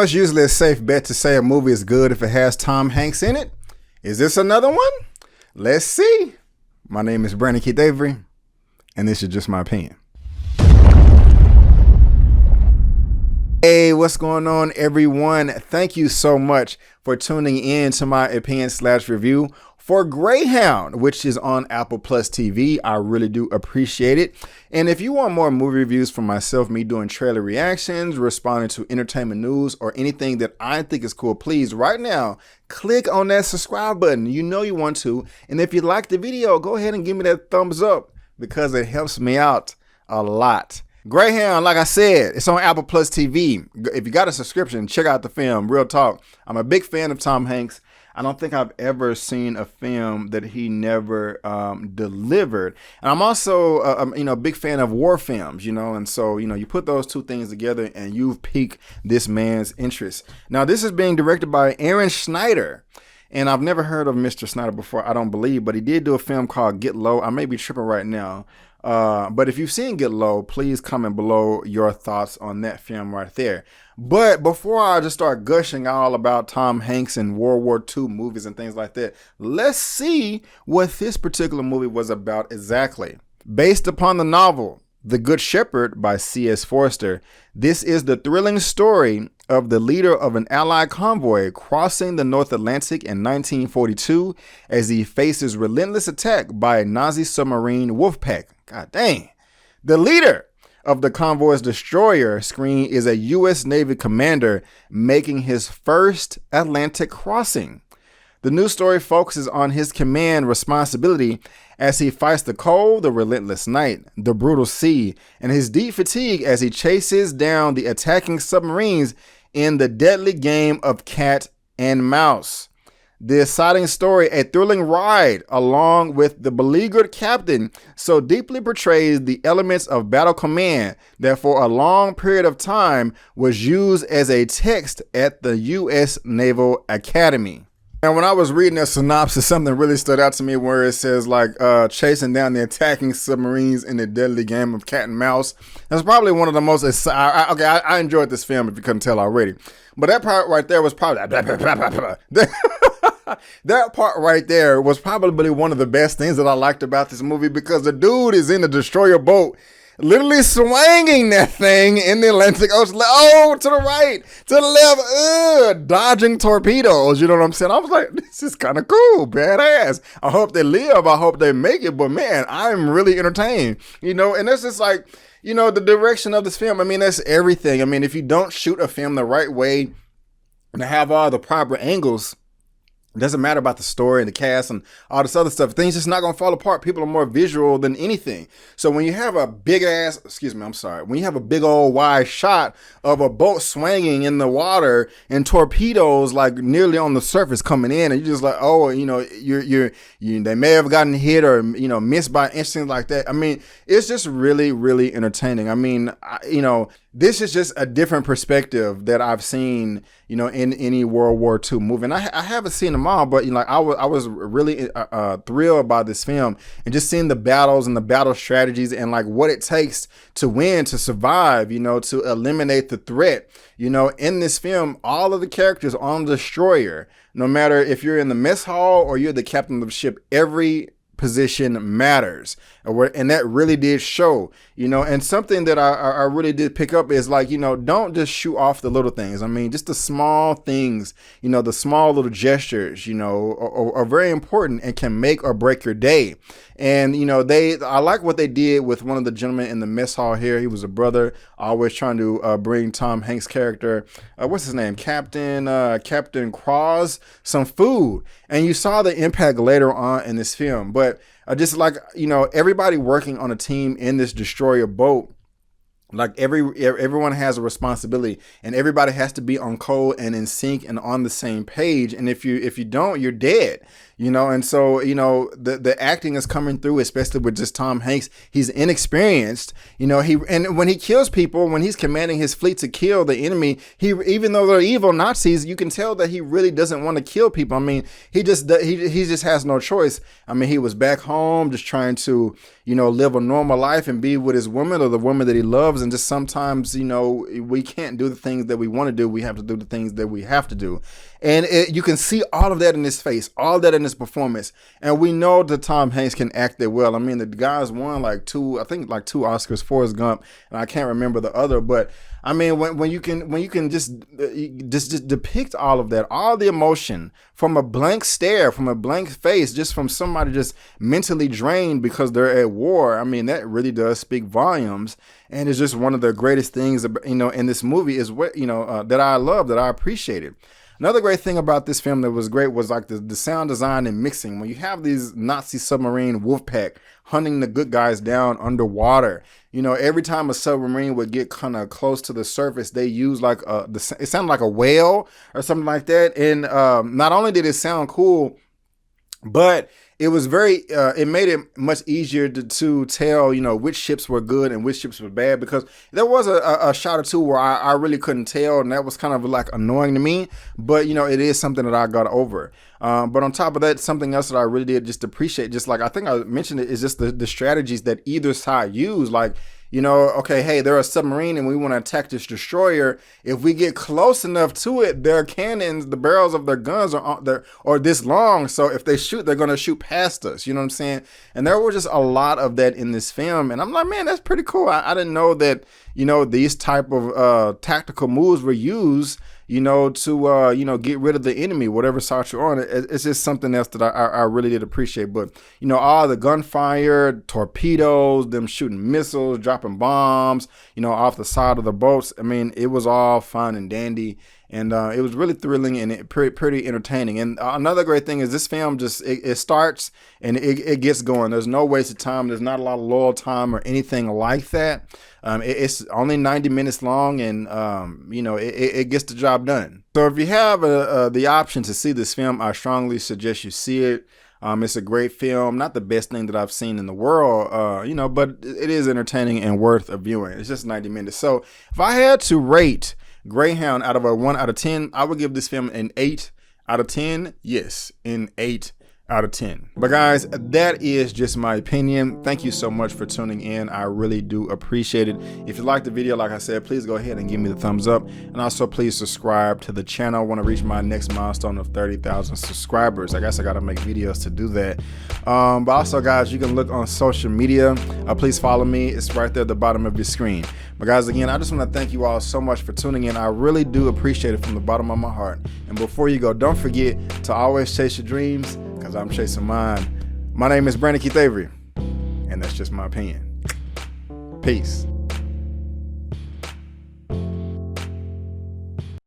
It's usually a safe bet to say a movie is good if it has Tom Hanks in it. Is this another one? Let's see. My name is Brandon Keith Avery, and this is just my opinion. Hey, what's going on, everyone? Thank you so much for tuning in to my opinion/review for Greyhound, which is on Apple Plus TV. I really do appreciate it. And if you want more movie reviews from myself, me doing trailer reactions, responding to entertainment news, or anything that I think is cool, please, right now, click on that subscribe button. You know you want to. And if you like the video, go ahead and give me that thumbs up because it helps me out a lot. Greyhound, like I said, it's on Apple Plus TV. If you got a subscription, check out the film. Real talk. I'm a big fan of Tom Hanks. I don't think I've ever seen a film that he never delivered. And I'm also, a big fan of war films, and so, you put those two things together and you've piqued this man's interest. Now, this is being directed by Aaron Schneider. And I've never heard of Mr. Snyder before, I don't believe, but he did do a film called Get Low. I may be tripping right now. But if you've seen Get Low, please comment below your thoughts on that film right there. But before I just start gushing all about Tom Hanks and World War II movies and things like that, let's see what this particular movie was about exactly. Based upon the novel The Good Shepherd by C.S. Forster, this is the thrilling story of the leader of an Allied convoy crossing the North Atlantic in 1942 as he faces relentless attack by a Nazi submarine wolf pack. God dang. The leader of the convoy's destroyer screen is a U.S. Navy commander making his first Atlantic crossing. The news story focuses on his command responsibility as he fights the cold, the relentless night, the brutal sea, and his deep fatigue as he chases down the attacking submarines in the deadly game of cat and mouse. The exciting story, a thrilling ride along with the beleaguered captain, so deeply portrays the elements of battle command that for a long period of time was used as a text at the U.S. Naval Academy. And when I was reading that synopsis, something really stood out to me where it says chasing down the attacking submarines in the deadly game of cat and mouse. That's probably one of the most, I enjoyed this film if you couldn't tell already. But that part right there was probably, that part right there was probably one of the best things that I liked about this movie because the dude is in the destroyer boat, literally swinging that thing in the Atlantic Ocean. To the right, to the left, dodging torpedoes. You know what I'm saying? I was like, this is kind of cool, badass. I hope they live. I hope they make it. But man, I'm really entertained. And that's just like, the direction of this film. I mean, that's everything. I mean, if you don't shoot a film the right way and have all the proper angles, it doesn't matter about the story and the cast and all this other stuff. Things just not going to fall apart. People are more visual than anything. So when you have a big old wide shot of a boat swinging in the water and torpedoes like nearly on the surface coming in, and you're just like, they may have gotten hit or, missed by incidents like that. I mean, it's just really, really entertaining. I mean, this is just a different perspective that I've seen, in any World War II movie. And I haven't seen them all, but I was really thrilled by this film and just seeing the battles and the battle strategies and like what it takes to win, to survive, to eliminate the threat. In this film, all of the characters on the destroyer, no matter if you're in the mess hall or you're the captain of the ship, every position matters, and that really did show, and something that I really did pick up is like, don't just shoot off the little things. I mean, just the small things, the small little gestures, are very important and can make or break your day. And, I like what they did with one of the gentlemen in the mess hall here. He was a brother, always trying to bring Tom Hanks' character, what's his name? Captain Cross, some food. And you saw the impact later on in this film. But just like, everybody working on a team in this destroyer boat, like everyone has a responsibility and everybody has to be on code and in sync and on the same page. And if you don't, you're dead. And so, the acting is coming through, especially with just Tom Hanks. He's inexperienced, and when he kills people, when he's commanding his fleet to kill the enemy, even though they're evil Nazis, you can tell that he really doesn't want to kill people. I mean, he just has no choice. I mean, he was back home just trying to, live a normal life and be with his woman or the woman that he loves ourselves, and just sometimes, you know, we can't do the things that we want to do. We have to do the things that we have to do. And you can see all of that in his face, all that in his performance. And we know that Tom Hanks can act that well. I mean, the guy's won like two Oscars, Forrest Gump, and I can't remember the other. But I mean, when you can just depict all of that, all the emotion from a blank stare, from a blank face, just from somebody just mentally drained because they're at war. I mean, that really does speak volumes. And it's just one of the greatest things, you know, in this movie is what, you know, that I love, that I appreciated. Another great thing about this film that was great was like the sound design and mixing. When you have these Nazi submarine wolf pack hunting the good guys down underwater, you know, every time a submarine would get kind of close to the surface, they use like it sounded like a whale or something like that. And not only did it sound cool, but it was it made it much easier to tell, you know, which ships were good and which ships were bad, because there was a shot or two where I really couldn't tell, and that was kind of like annoying to me. But, you know, it is something that I got over. But on top of that, something else that I really did just appreciate, just like I think I mentioned it, is just the strategies that either side used. Like, you know, okay, hey, they're a submarine and we want to attack this destroyer. If we get close enough to it, their cannons, the barrels of their guns are this long. So if they shoot, they're going to shoot past us. You know what I'm saying? And there was just a lot of that in this film. And I'm like, man, that's pretty cool. I didn't know that, you know, these type of tactical moves were used, you know, to, you know, get rid of the enemy, whatever side you're on. It's just something else that I really did appreciate. But, you know, all the gunfire, torpedoes, them shooting missiles, dropping bombs, you know, off the side of the boats. I mean, it was all fun and dandy. And it was really thrilling and pretty entertaining. And another great thing is this film just, it starts and it gets going. There's no waste of time. There's not a lot of lull time or anything like that. It's only 90 minutes long, and, you know, it gets the job done. So if you have the option to see this film, I strongly suggest you see it. It's a great film, not the best thing that I've seen in the world, you know, but it is entertaining and worth a viewing. It's just 90 minutes. So if I had to rate Greyhound out of a 1 out of 10, I would give this film an 8 out of 10. Yes, an 8 out of 10. But guys, that is just my opinion. Thank you so much for tuning in. I really do appreciate it. If you liked the video, like I said, please go ahead and give me the thumbs up, and also please subscribe to the channel. I want to reach my next milestone of 30,000 subscribers. I guess I got to make videos to do that. But also, guys, you can look on social media. Please follow me. It's right there at the bottom of your screen. But guys, again, I just want to thank you all so much for tuning in. I really do appreciate it from the bottom of my heart. And before you go, don't forget to always chase your dreams, because I'm chasing mine. My name is Brandon Keith Avery, and that's just my opinion. Peace.